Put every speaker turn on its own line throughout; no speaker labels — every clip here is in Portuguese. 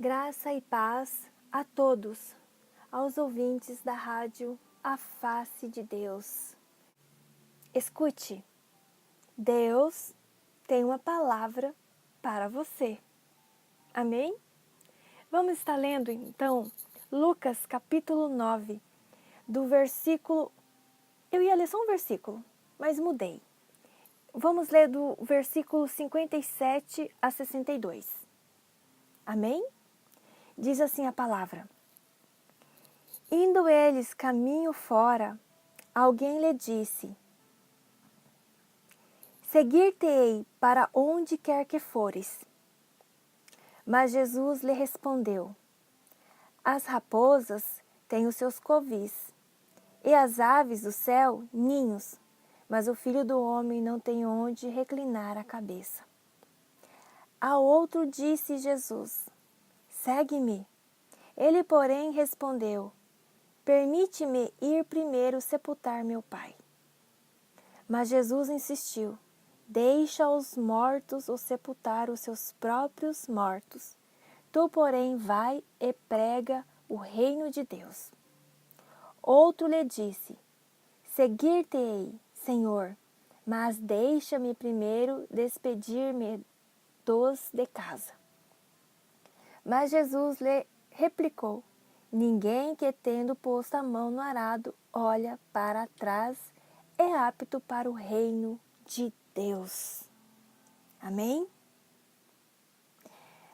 Graça e paz a todos, aos ouvintes da rádio A Face de Deus. Escute, Deus tem uma palavra para você. Amém? Vamos estar lendo então Lucas capítulo 9, do versículo... Eu ia ler só um versículo, mas mudei. Vamos ler do versículo 57 a 62. Amém? Diz assim a palavra: Indo eles caminho fora, alguém lhe disse: Seguir-te-ei para onde quer que fores. Mas Jesus lhe respondeu: As raposas têm os seus covis, e as aves do céu ninhos, mas o Filho do Homem não tem onde reclinar a cabeça. A outro disse Jesus: Segue-me. Ele, porém, respondeu: Permite-me ir primeiro sepultar meu pai. Mas Jesus insistiu: Deixa os mortos os sepultar os seus próprios mortos. Tu, porém, vai e prega o reino de Deus. Outro lhe disse: Seguir-te-ei, Senhor, mas deixa-me primeiro despedir-me dos de casa. Mas Jesus lhe replicou: Ninguém que, tendo posto a mão no arado, olha para trás, é apto para o reino de Deus. Amém?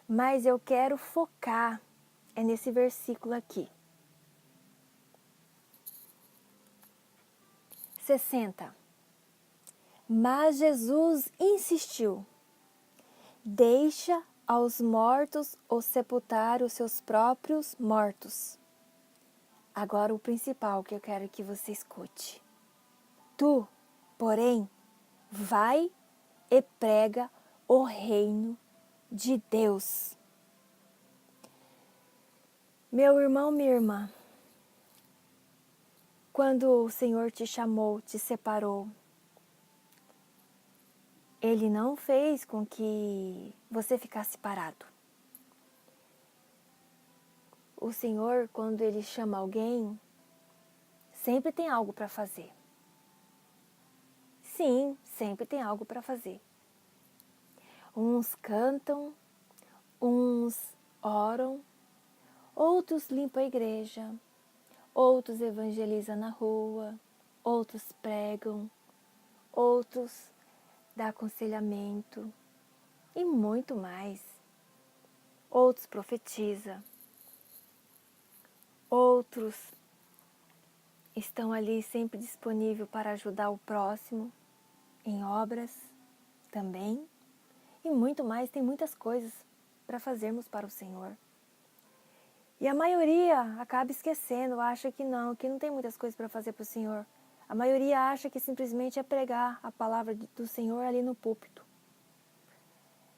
Mas eu quero focar nesse versículo aqui. 60. Mas Jesus insistiu: Deixa aos mortos os sepultar os seus próprios mortos. Agora o principal que eu quero que você escute. Tu, porém, vai e prega o reino de Deus. Meu irmão, minha irmã, quando o Senhor te chamou, te separou, Ele não fez com que você ficasse parado. O Senhor, quando Ele chama alguém, sempre tem algo para fazer. Sim, sempre tem algo para fazer. Uns cantam, uns oram, outros limpam a igreja, outros evangelizam na rua, outros pregam, outros dão aconselhamento e muito mais. Outros profetizam, outros estão ali sempre disponíveis para ajudar o próximo em obras também. E muito mais, tem muitas coisas para fazermos para o Senhor. E a maioria acaba esquecendo, acha que não tem muitas coisas para fazer para o Senhor. A maioria acha que simplesmente é pregar a palavra do Senhor ali no púlpito.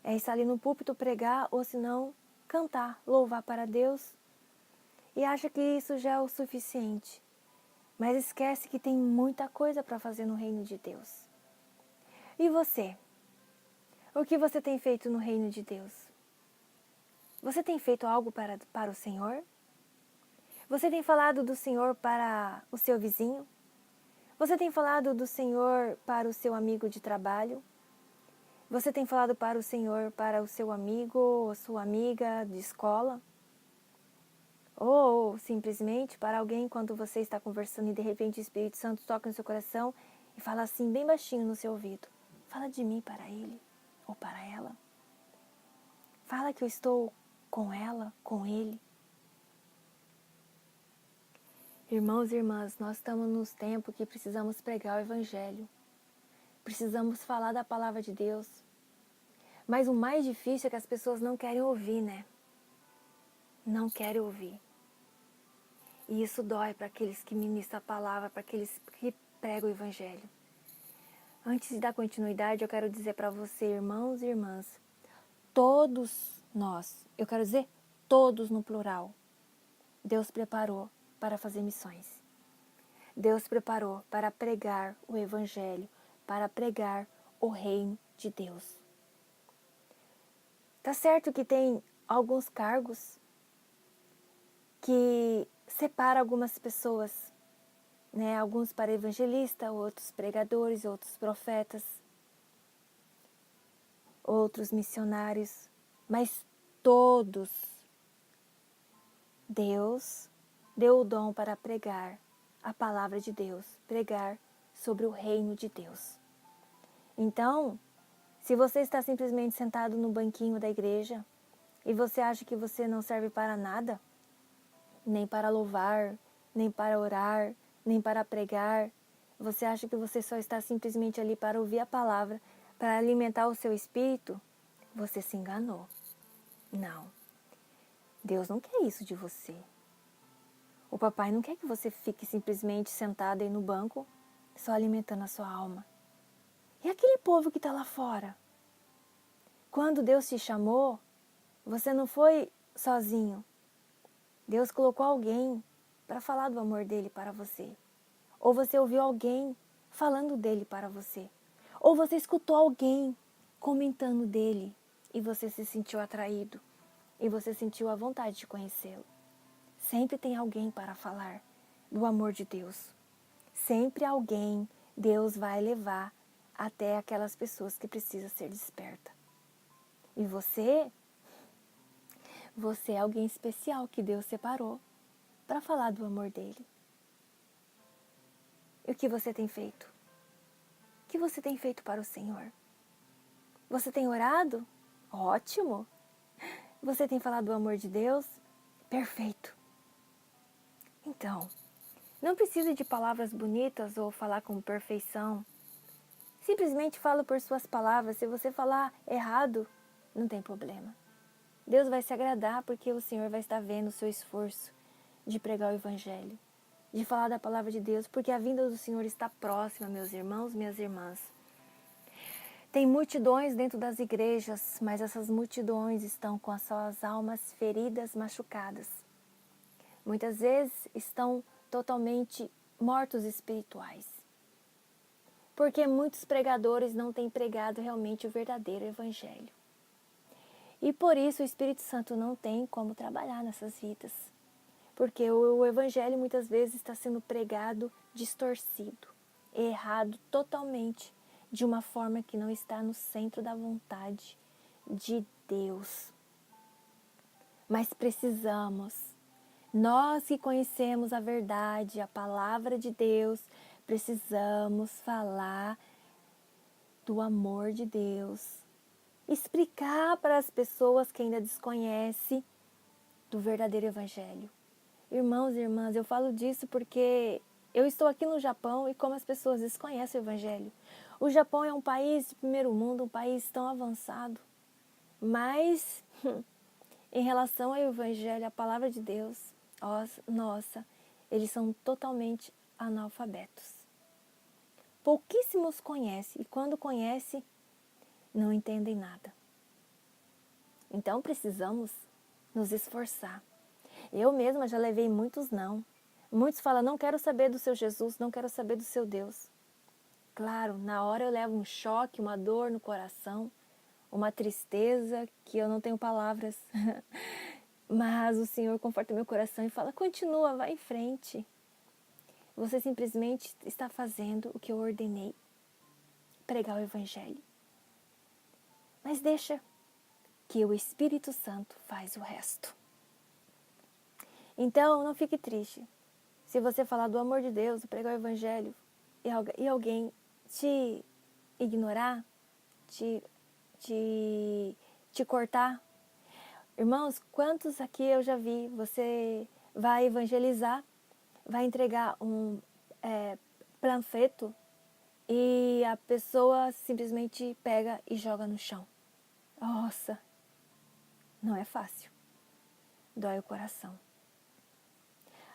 É estar ali no púlpito pregar, ou se não, cantar, louvar para Deus. E acha que isso já é o suficiente. Mas esquece que tem muita coisa para fazer no reino de Deus. E você? O que você tem feito no reino de Deus? Você tem feito algo para o Senhor? Você tem falado do Senhor para o seu vizinho? Você tem falado do Senhor para o seu amigo de trabalho? Você tem falado para o Senhor para o seu amigo ou sua amiga de escola? Ou simplesmente para alguém quando você está conversando e de repente o Espírito Santo toca no seu coração e fala assim bem baixinho no seu ouvido: Fala de mim para ele ou para ela. Fala que eu estou com ela, com ele. Irmãos e irmãs, nós estamos nos tempos que precisamos pregar o Evangelho. Precisamos falar da palavra de Deus. Mas o mais difícil é que as pessoas não querem ouvir, né? Não querem ouvir. E isso dói para aqueles que ministram a palavra, para aqueles que pregam o Evangelho. Antes de dar continuidade, eu quero dizer para você, irmãos e irmãs, todos nós, eu quero dizer todos no plural, Deus preparou para fazer missões. Deus preparou para pregar o Evangelho, para pregar o reino de Deus. Tá certo que tem alguns cargos que separa algumas pessoas, né? Alguns para evangelista, outros pregadores, outros profetas, outros missionários, mas todos Deus deu o dom para pregar a palavra de Deus, pregar sobre o reino de Deus. Então, se você está simplesmente sentado no banquinho da igreja e você acha que você não serve para nada, nem para louvar, nem para orar, nem para pregar, você acha que você só está simplesmente ali para ouvir a palavra, para alimentar o seu espírito, você se enganou. Não. Deus não quer isso de você. O papai não quer que você fique simplesmente sentado aí no banco, só alimentando a sua alma. E aquele povo que está lá fora? Quando Deus te chamou, você não foi sozinho. Deus colocou alguém para falar do amor dele para você. Ou você ouviu alguém falando dele para você. Ou você escutou alguém comentando dele e você se sentiu atraído. E você sentiu a vontade de conhecê-lo. Sempre tem alguém para falar do amor de Deus. Sempre alguém Deus vai levar até aquelas pessoas que precisam ser despertas. E você é alguém especial que Deus separou para falar do amor dele. E o que você tem feito? O que você tem feito para o Senhor? Você tem orado? Ótimo! Você tem falado do amor de Deus? Perfeito! Então, não precisa de palavras bonitas ou falar com perfeição. Simplesmente fala por suas palavras. Se você falar errado, não tem problema. Deus vai se agradar porque o Senhor vai estar vendo o seu esforço de pregar o Evangelho, de falar da palavra de Deus, porque a vinda do Senhor está próxima, meus irmãos, minhas irmãs. Tem multidões dentro das igrejas, mas essas multidões estão com as suas almas feridas, machucadas. Muitas vezes estão totalmente mortos espirituais. Porque muitos pregadores não têm pregado realmente o verdadeiro Evangelho. E por isso o Espírito Santo não tem como trabalhar nessas vidas. Porque o Evangelho muitas vezes está sendo pregado distorcido, errado totalmente, de uma forma que não está no centro da vontade de Deus. Mas precisamos, nós que conhecemos a verdade, a palavra de Deus, precisamos falar do amor de Deus. Explicar para as pessoas que ainda desconhecem do verdadeiro Evangelho. Irmãos e irmãs, eu falo disso porque eu estou aqui no Japão e como as pessoas desconhecem o Evangelho. O Japão é um país de primeiro mundo, um país tão avançado. Mas, em relação ao Evangelho, a palavra de Deus, nossa, eles são totalmente analfabetos. Pouquíssimos conhecem e quando conhecem, não entendem nada. Então precisamos nos esforçar. Eu mesma já levei muitos não. Muitos falam, não quero saber do seu Jesus, não quero saber do seu Deus. Claro, na hora eu levo um choque, uma dor no coração, uma tristeza que eu não tenho palavras. Mas o Senhor conforta meu coração e fala, continua, vai em frente. Você simplesmente está fazendo o que eu ordenei, pregar o Evangelho. Mas deixa que o Espírito Santo faz o resto. Então, não fique triste. Se você falar do amor de Deus, pregar o Evangelho, e alguém te ignorar, te cortar. Irmãos, quantos aqui eu já vi, você vai evangelizar, vai entregar um panfleto e a pessoa simplesmente pega e joga no chão. Nossa, não é fácil. Dói o coração.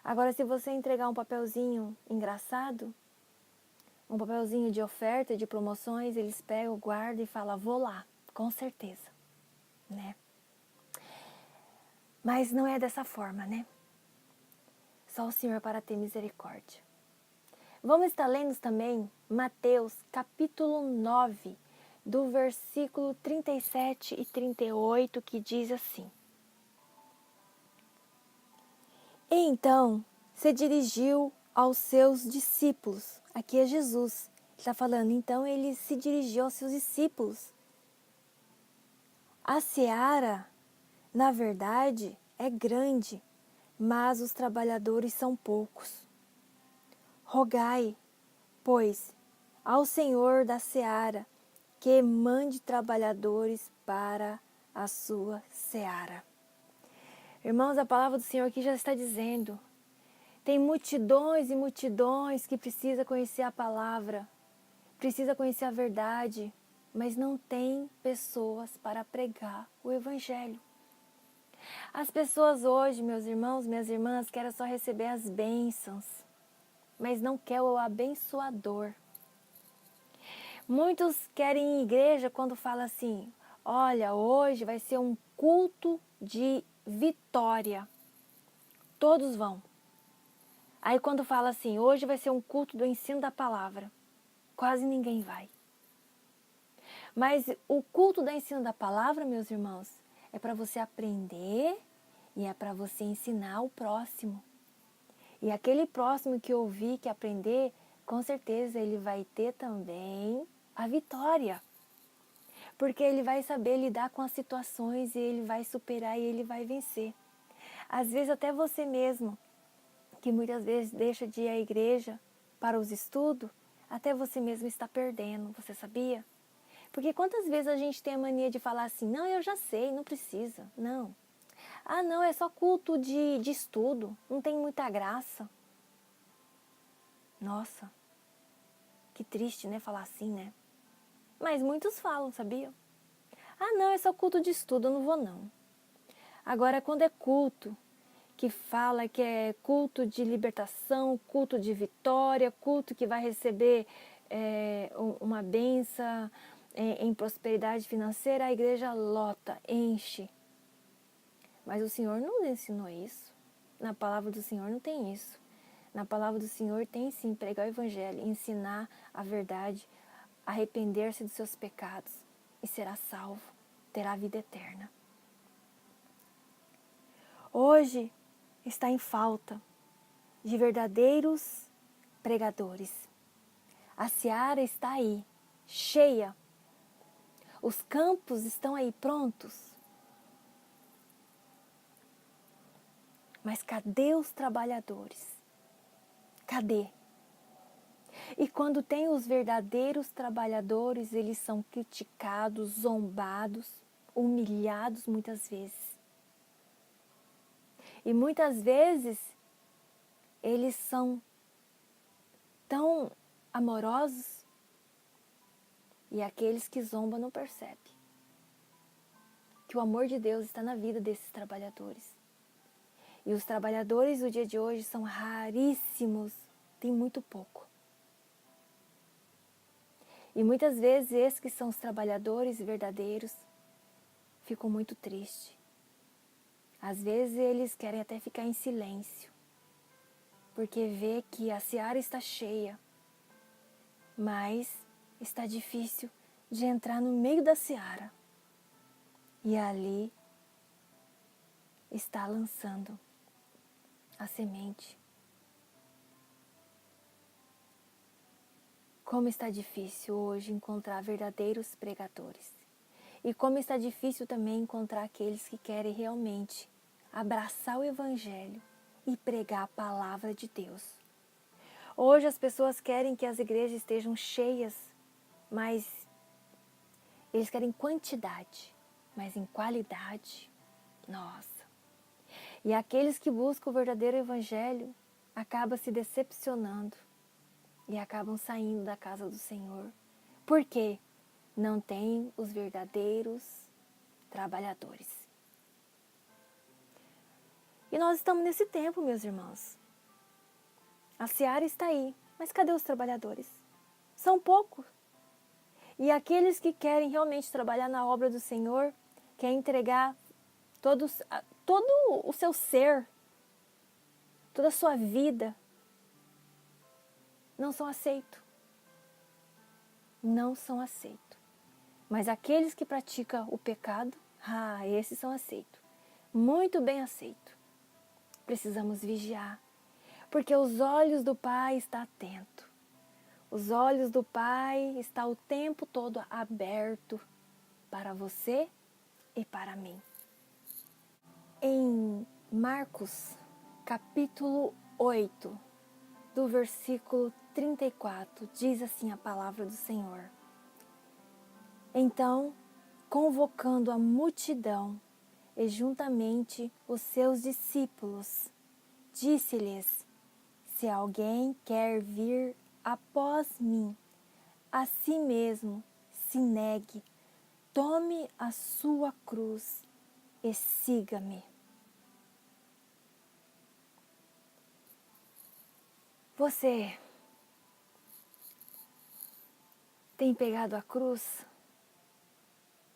Agora, se você entregar um papelzinho engraçado, um papelzinho de oferta, de promoções, eles pegam, guardam e falam, vou lá, com certeza, né? Mas não é dessa forma, né? Só o Senhor para ter misericórdia. Vamos estar lendo também Mateus, capítulo 9, do versículo 37 e 38, que diz assim. E então se dirigiu aos seus discípulos. Aqui é Jesus. Está falando, então ele se dirigiu aos seus discípulos. A seara, na verdade, é grande, mas os trabalhadores são poucos. Rogai, pois, ao Senhor da seara, que mande trabalhadores para a sua seara. Irmãos, a palavra do Senhor aqui já está dizendo, tem multidões e multidões que precisam conhecer a palavra, precisa conhecer a verdade, mas não tem pessoas para pregar o Evangelho. As pessoas hoje, meus irmãos, minhas irmãs, querem só receber as bênçãos, mas não quer o abençoador. Muitos querem ir em igreja quando fala assim, olha, hoje vai ser um culto de vitória. Todos vão. Aí quando fala assim, hoje vai ser um culto do ensino da palavra, quase ninguém vai. Mas o culto do ensino da palavra, meus irmãos, é para você aprender e é para você ensinar o próximo. E aquele próximo que ouvir, que aprender, com certeza ele vai ter também a vitória. Porque ele vai saber lidar com as situações e ele vai superar e ele vai vencer. Às vezes até você mesmo, que muitas vezes deixa de ir à igreja para os estudos, até você mesmo está perdendo, você sabia? Porque quantas vezes a gente tem a mania de falar assim, não, eu já sei, não precisa, não. Ah, não, é só culto de estudo, não tem muita graça. Nossa, que triste, né, falar assim, né? Mas muitos falam, sabia? Ah, não, é só culto de estudo, eu não vou não. Agora, quando é culto, que fala que é culto de libertação, culto de vitória, culto que vai receber uma bênção em prosperidade financeira, a igreja lota, enche. Mas o Senhor não nos ensinou isso. Na palavra do Senhor não tem isso. Na palavra do Senhor tem sim pregar o evangelho, ensinar a verdade, arrepender-se dos seus pecados e será salvo, terá vida eterna. Hoje está em falta de verdadeiros pregadores. A seara está aí, cheia. Os campos estão aí prontos. Mas cadê os trabalhadores? Cadê? E quando tem os verdadeiros trabalhadores, eles são criticados, zombados, humilhados muitas vezes. E muitas vezes eles são tão amorosos e aqueles que zombam não percebem que o amor de Deus está na vida desses trabalhadores. E os trabalhadores do dia de hoje são raríssimos, tem muito pouco. E muitas vezes esses que são os trabalhadores verdadeiros ficam muito tristes. Às vezes eles querem até ficar em silêncio, porque vê que a seara está cheia, mas está difícil de entrar no meio da seara. E ali está lançando a semente. Como está difícil hoje encontrar verdadeiros pregadores. E como está difícil também encontrar aqueles que querem realmente abraçar o Evangelho e pregar a palavra de Deus. Hoje as pessoas querem que as igrejas estejam cheias, mas eles querem quantidade, mas em qualidade, nossa. E aqueles que buscam o verdadeiro Evangelho acabam se decepcionando e acabam saindo da casa do Senhor. Por quê? Não tem os verdadeiros trabalhadores. E nós estamos nesse tempo, meus irmãos. A seara está aí, mas cadê os trabalhadores? São poucos. E aqueles que querem realmente trabalhar na obra do Senhor, querem entregar todo o seu ser, toda a sua vida, não são aceitos. Não são aceitos. Mas aqueles que praticam o pecado, esses são aceitos. Muito bem aceitos. precisamos vigiar, porque os olhos do Pai estão atentos. Os olhos do Pai estão o tempo todo abertos para você e para mim. Em Marcos, capítulo 8, do versículo 34, diz assim a palavra do Senhor. Então, convocando a multidão e juntamente os seus discípulos, disse-lhes: se alguém quer vir após mim, a si mesmo se negue, tome a sua cruz e siga-me. Você tem pegado a cruz?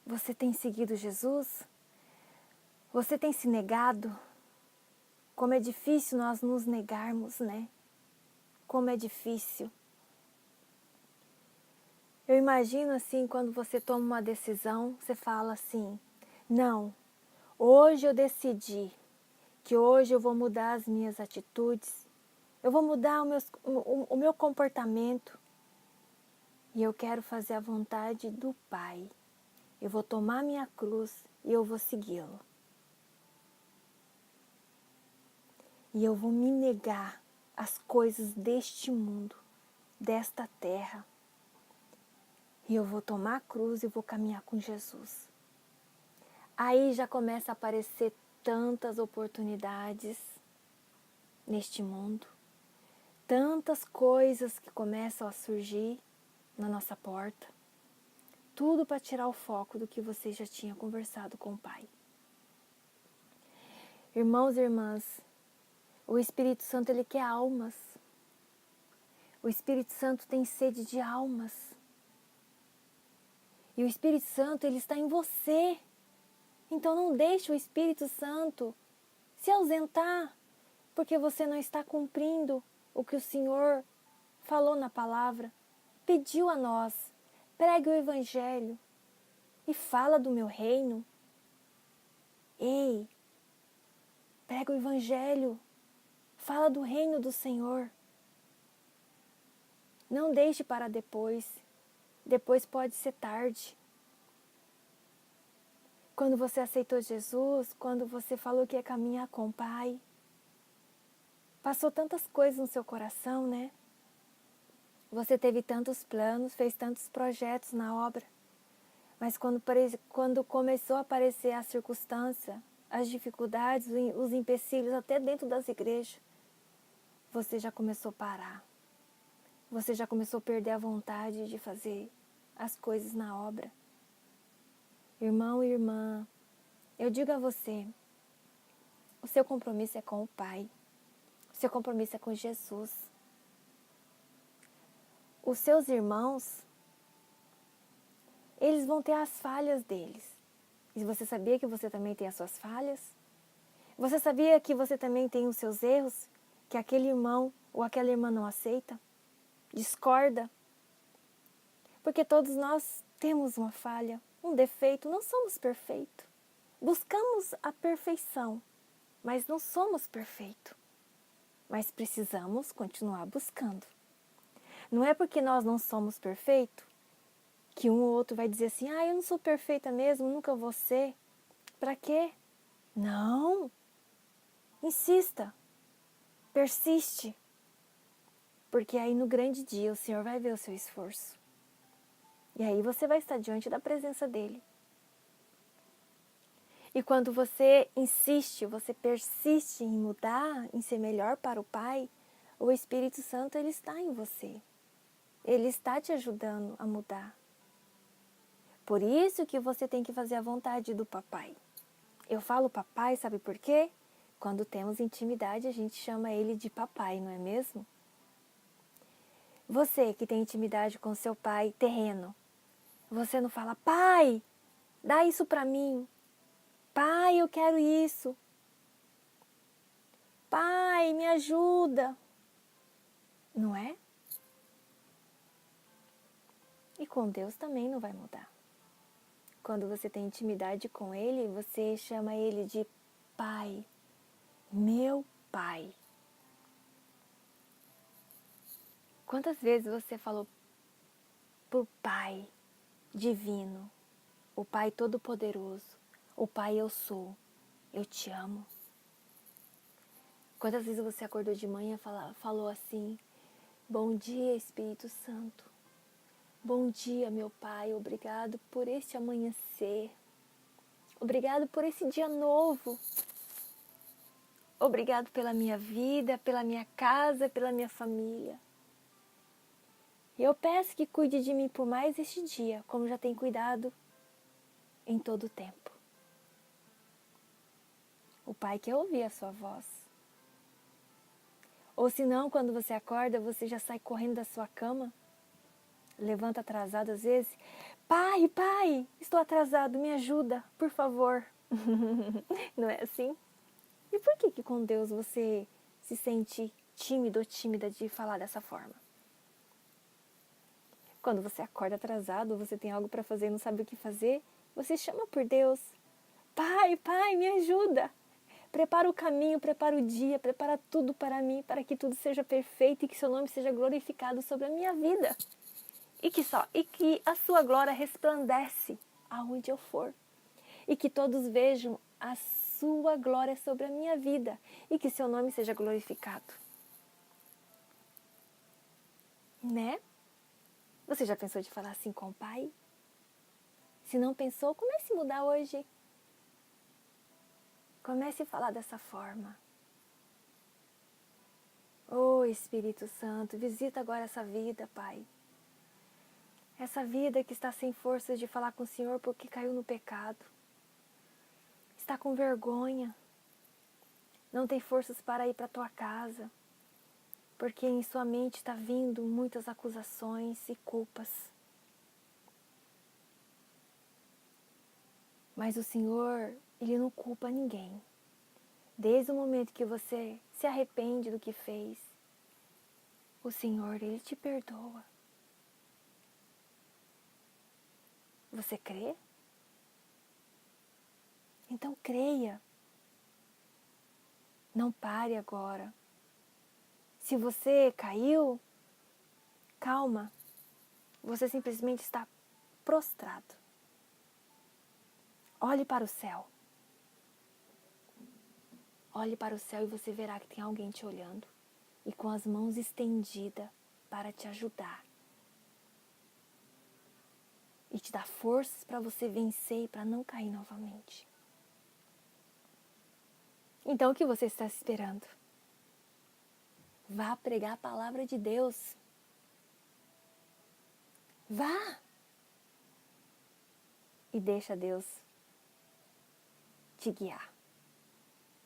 Você tem seguido Jesus? Você tem se negado? Como é difícil nós nos negarmos, né? Como é difícil. Eu imagino assim, quando você toma uma decisão, você fala assim: não, hoje eu decidi que hoje eu vou mudar as minhas atitudes, eu vou mudar o meu comportamento e eu quero fazer a vontade do Pai. Eu vou tomar minha cruz e eu vou segui-lo. E eu vou me negar às coisas deste mundo, desta terra. E eu vou tomar a cruz e vou caminhar com Jesus. Aí já começa a aparecer tantas oportunidades neste mundo, tantas coisas que começam a surgir na nossa porta, tudo para tirar o foco do que você já tinha conversado com o Pai. Irmãos e irmãs, o Espírito Santo, ele quer almas. O Espírito Santo tem sede de almas. E o Espírito Santo, ele está em você. Então não deixe o Espírito Santo se ausentar, porque você não está cumprindo o que o Senhor falou na palavra. Pediu a nós: pregue o Evangelho e fala do meu reino. Ei, prega o Evangelho, fala do reino do Senhor. Não deixe para depois. Depois pode ser tarde. Quando você aceitou Jesus, quando você falou que ia caminhar com o Pai, passou tantas coisas no seu coração, né? Você teve tantos planos, fez tantos projetos na obra. Mas quando começou a aparecer a circunstância, as dificuldades, os empecilhos, até dentro das igrejas, você já começou a parar. Você já começou a perder a vontade de fazer as coisas na obra. Irmão e irmã, eu digo a você, o seu compromisso é com o Pai. O seu compromisso é com Jesus. Os seus irmãos, eles vão ter as falhas deles. E você sabia que você também tem as suas falhas? Você sabia que você também tem os seus erros? Que aquele irmão ou aquela irmã não aceita? Discorda? Porque todos nós temos uma falha, um defeito, não somos perfeitos. Buscamos a perfeição, mas não somos perfeitos. Mas precisamos continuar buscando. Não é porque nós não somos perfeitos que um ou outro vai dizer assim: ah, eu não sou perfeita mesmo, nunca vou ser. Para quê? Não. Insista. Persiste. Porque aí no grande dia o Senhor vai ver o seu esforço. E aí você vai estar diante da presença dEle. E quando você insiste, você persiste em mudar, em ser melhor para o Pai, o Espírito Santo, ele está em você. Ele está te ajudando a mudar. Por isso que você tem que fazer a vontade do papai. Eu falo papai, sabe por quê? Quando temos intimidade, a gente chama ele de papai, não é mesmo? Você que tem intimidade com seu pai terreno, você não fala: pai, dá isso para mim. Pai, eu quero isso. Pai, me ajuda. Não é? E com Deus também não vai mudar. Quando você tem intimidade com Ele, você chama Ele de Pai, meu Pai. Quantas vezes você falou pro Pai divino, o Pai todo-poderoso, o Pai eu sou, eu te amo? Quantas vezes você acordou de manhã e falou assim, bom dia Espírito Santo, bom dia meu Pai, obrigado por este amanhecer, obrigado por esse dia novo, obrigado pela minha vida, pela minha casa, pela minha família. E eu peço que cuide de mim por mais este dia, como já tem cuidado em todo o tempo. O Pai quer ouvir a sua voz. Ou se não, quando você acorda, você já sai correndo da sua cama, levanta atrasado às vezes. Pai, pai, estou atrasado, me ajuda, por favor. Não é assim? E por que com Deus você se sente tímido ou tímida de falar dessa forma? Quando você acorda atrasado, você tem algo para fazer e não sabe o que fazer, você chama por Deus. Pai, pai, me ajuda. Prepara o caminho, prepara o dia, prepara tudo para mim, para que tudo seja perfeito e que seu nome seja glorificado sobre a minha vida. E que a sua glória resplandece aonde eu for. E que todos vejam a sua glória sobre a minha vida e que seu nome seja glorificado. Né? Você já pensou de falar assim com o Pai? Se não pensou, comece a mudar hoje. Comece a falar dessa forma. Oh, Espírito Santo, visita agora essa vida, Pai. Essa vida que está sem forças de falar com o Senhor porque caiu no pecado. Está com vergonha. Não tem forças para ir para a tua casa. Porque em sua mente está vindo muitas acusações e culpas. Mas o Senhor, Ele não culpa ninguém. Desde o momento que você se arrepende do que fez, o Senhor, Ele te perdoa. Você crê? Então creia. Não pare agora. Se você caiu, calma. Você simplesmente está prostrado. Olhe para o céu. Olhe para o céu e você verá que tem alguém te olhando e com as mãos estendidas para te ajudar. E te dar forças para você vencer e para não cair novamente. Então o que você está esperando? Vá pregar a palavra de Deus. Vá! E deixa Deus te guiar.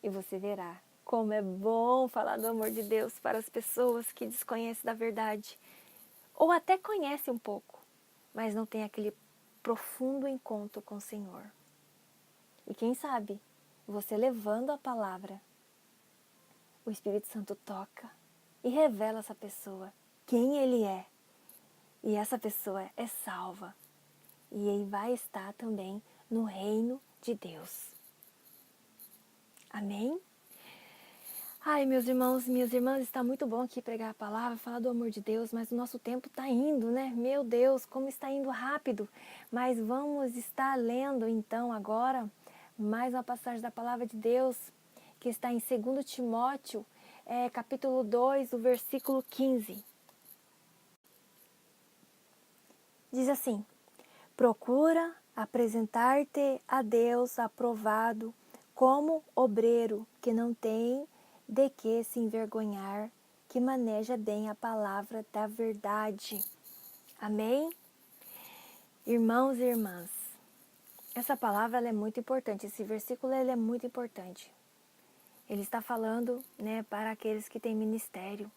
E você verá como é bom falar do amor de Deus para as pessoas que desconhecem da verdade. Ou até conhecem um pouco, mas não tem aquele profundo encontro com o Senhor. E quem sabe, você levando a palavra, o Espírito Santo toca e revela a essa pessoa quem Ele é. E essa pessoa é salva. E ele vai estar também no reino de Deus. Amém? Ai, meus irmãos, minhas irmãs, está muito bom aqui pregar a palavra, falar do amor de Deus, mas o nosso tempo está indo, né? Meu Deus, como está indo rápido. Mas vamos estar lendo então agora mais uma passagem da palavra de Deus, que está em 2 Timóteo, capítulo 2, o versículo 15. Diz assim: procura apresentar-te a Deus aprovado como obreiro que não tem de que se envergonhar, que maneja bem a palavra da verdade. Amém? Irmãos e irmãs, essa palavra ela é muito importante, esse versículo ele é muito importante. Ele está falando, né, para aqueles que têm ministério,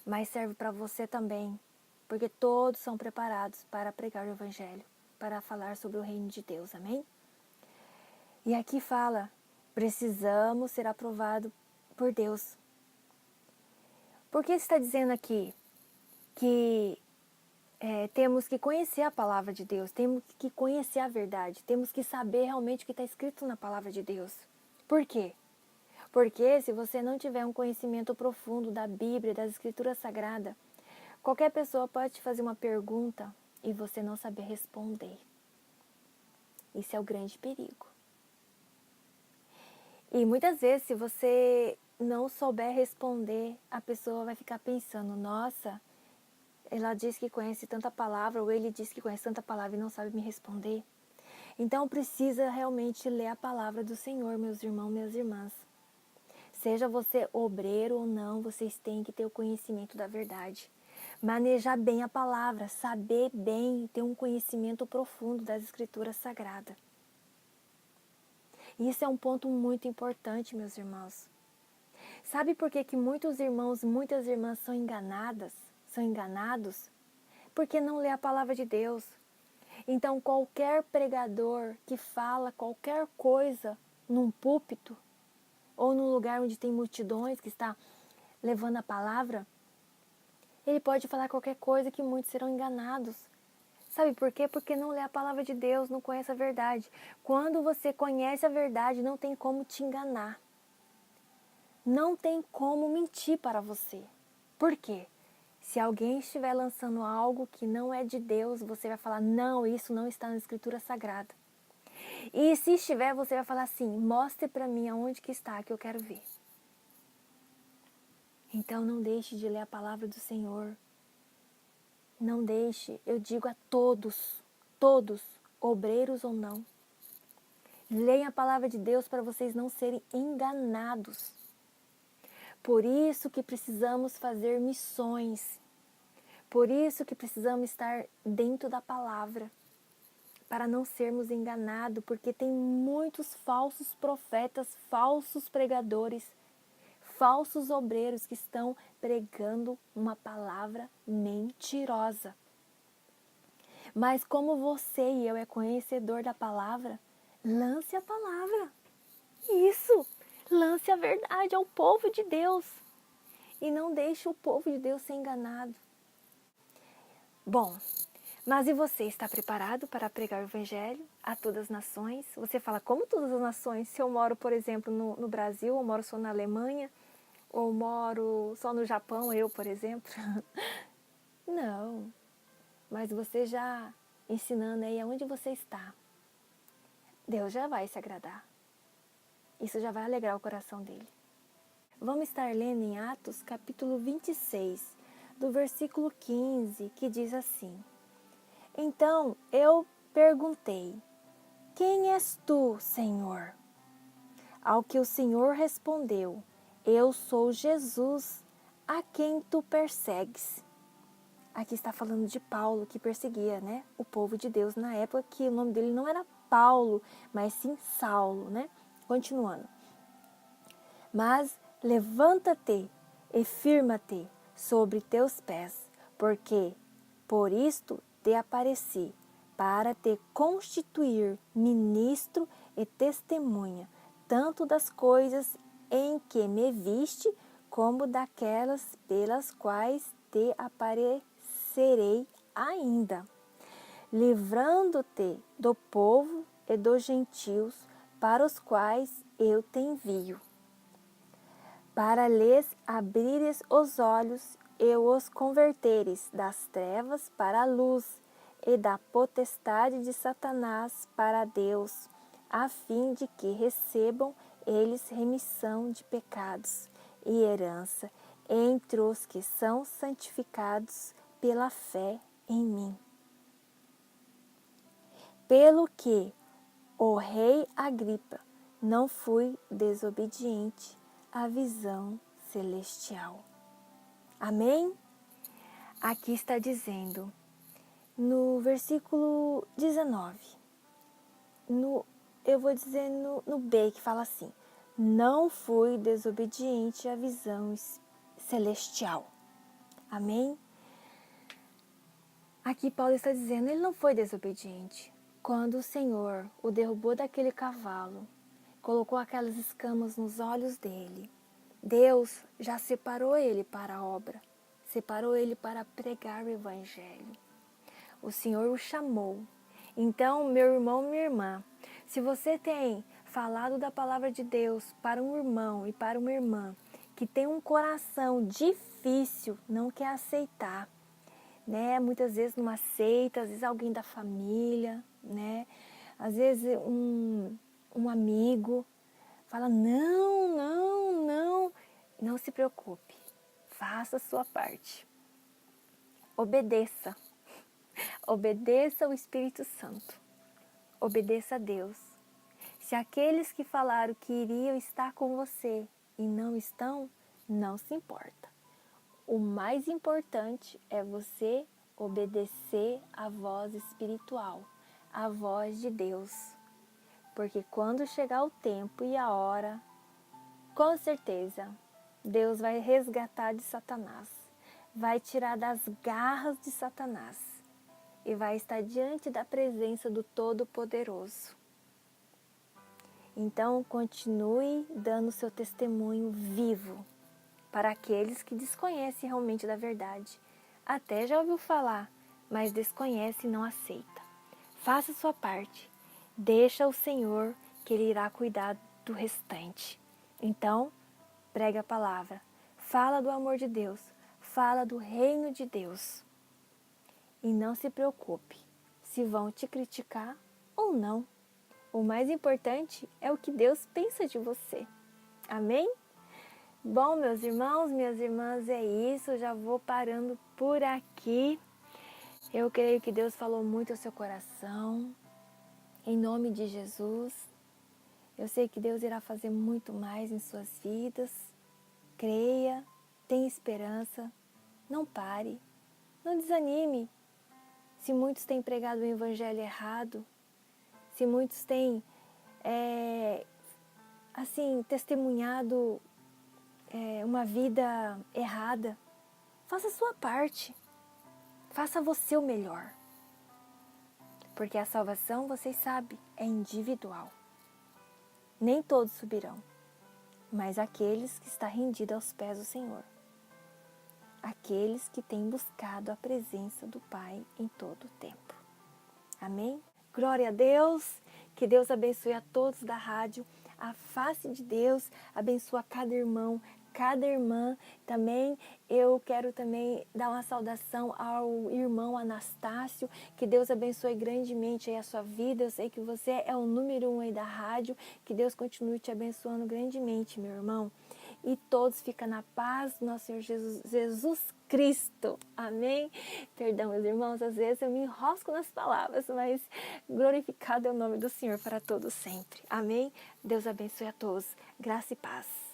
mas serve para você também, porque todos são preparados para pregar o Evangelho, para falar sobre o reino de Deus, amém? E aqui fala, precisamos ser aprovados por Deus. Por que está dizendo aqui que temos que conhecer a palavra de Deus, temos que conhecer a verdade, temos que saber realmente o que está escrito na palavra de Deus? Por quê? Porque se você não tiver um conhecimento profundo da Bíblia, das Escrituras Sagradas, qualquer pessoa pode te fazer uma pergunta e você não saber responder. Isso é o grande perigo. E muitas vezes, se você não souber responder, a pessoa vai ficar pensando, nossa, ela diz que conhece tanta palavra, ou ele diz que conhece tanta palavra e não sabe me responder. Então precisa realmente ler a palavra do Senhor, meus irmãos, minhas irmãs. Seja você obreiro ou não, vocês têm que ter o conhecimento da verdade. Manejar bem a palavra, saber bem, ter um conhecimento profundo das Escrituras Sagradas. Isso é um ponto muito importante, meus irmãos. Sabe por que muitos irmãos, muitas irmãs são enganados? Porque não lê a palavra de Deus. Então, qualquer pregador que fala qualquer coisa num púlpito ou num lugar onde tem multidões que está levando a palavra, ele pode falar qualquer coisa que muitos serão enganados. Sabe por quê? Porque não lê a palavra de Deus, não conhece a verdade. Quando você conhece a verdade, não tem como te enganar. Não tem como mentir para você. Por quê? Se alguém estiver lançando algo que não é de Deus, você vai falar, não, isso não está na Escritura Sagrada. E se estiver, você vai falar assim, mostre para mim aonde que está, que eu quero ver. Então não deixe de ler a palavra do Senhor. Não deixe, eu digo a todos, obreiros ou não. Leiam a palavra de Deus para vocês não serem enganados. Por isso que precisamos fazer missões. Por isso que precisamos estar dentro da palavra. Para não sermos enganados, porque tem muitos falsos profetas, falsos pregadores, falsos obreiros que estão pregando uma palavra mentirosa. Mas como você e eu é conhecedor da palavra, lance a palavra. Isso, lance a verdade ao povo de Deus. E não deixe o povo de Deus ser enganado. Bom, mas e você, está preparado para pregar o Evangelho a todas as nações? Você fala, como todas as nações? Se eu moro, por exemplo, no Brasil, ou moro só na Alemanha, ou moro só no Japão, eu, por exemplo. Não, mas você já ensinando aí aonde você está, Deus já vai se agradar. Isso já vai alegrar o coração dele. Vamos estar lendo em Atos, capítulo 26, do versículo 15, que diz assim: Então eu perguntei, quem és tu, Senhor? Ao que o Senhor respondeu, eu sou Jesus, a quem tu persegues. Aqui está falando de Paulo, que perseguia, né, o povo de Deus na época, que o nome dele não era Paulo, mas sim Saulo, né? Continuando. Mas levanta-te e firma-te sobre teus pés, porque por isto te apareci, para te constituir ministro e testemunha, tanto das coisas em que me viste, como daquelas pelas quais te aparecerei ainda, livrando-te do povo e dos gentios, para os quais eu te envio, para lhes abrires os olhos e os converteres das trevas para a luz e da potestade de Satanás para Deus, a fim de que recebam eles remissão de pecados e herança entre os que são santificados pela fé em mim. Pelo que, ó rei Agripa, não fui desobediente à visão celestial. Amém? Aqui está dizendo, no versículo 19, eu vou dizer no B, que fala assim, não fui desobediente à visão celestial. Amém? Aqui Paulo está dizendo, ele não foi desobediente. Quando o Senhor o derrubou daquele cavalo, colocou aquelas escamas nos olhos dele, Deus já separou ele para a obra, separou ele para pregar o Evangelho. O Senhor o chamou. Então, meu irmão, minha irmã, se você tem falado da palavra de Deus para um irmão e para uma irmã que tem um coração difícil, não quer aceitar, né? Muitas vezes não aceita, às vezes alguém da família, né? Às vezes um amigo fala, não se preocupe, faça a sua parte, obedeça, obedeça ao Espírito Santo, obedeça a Deus. Se aqueles que falaram que iriam estar com você e não estão, não se importa. O mais importante é você obedecer à voz espiritual, à voz de Deus. Porque quando chegar o tempo e a hora, com certeza, Deus vai resgatar de Satanás, vai tirar das garras de Satanás e vai estar diante da presença do Todo-Poderoso. Então, continue dando seu testemunho vivo para aqueles que desconhecem realmente da verdade. Até já ouviu falar, mas desconhece e não aceita. Faça sua parte. Deixa o Senhor que Ele irá cuidar do restante. Então, pregue a palavra. Fala do amor de Deus. Fala do reino de Deus. E não se preocupe se vão te criticar ou não. O mais importante é o que Deus pensa de você. Amém? Bom, meus irmãos, minhas irmãs, é isso. Eu já vou parando por aqui. Eu creio que Deus falou muito ao seu coração. Em nome de Jesus. Eu sei que Deus irá fazer muito mais em suas vidas. Creia, tenha esperança. Não pare. Não desanime. Se muitos têm pregado o evangelho errado, se muitos têm testemunhado uma vida errada, faça a sua parte. Faça você o melhor. Porque a salvação, vocês sabem, é individual. Nem todos subirão, mas aqueles que estão rendidos aos pés do Senhor. Aqueles que têm buscado a presença do Pai em todo o tempo. Amém? Glória a Deus, que Deus abençoe a todos da rádio, a face de Deus abençoa cada irmão, cada irmã. Também eu quero também dar uma saudação ao irmão Anastácio, que Deus abençoe grandemente aí a sua vida. Eu sei que você é o número 1 aí da rádio, que Deus continue te abençoando grandemente, meu irmão. E todos ficam na paz do nosso Senhor Jesus Cristo. Amém? Perdão, meus irmãos, às vezes eu me enrosco nas palavras, mas glorificado é o nome do Senhor para todos sempre. Amém? Deus abençoe a todos. Graça e paz.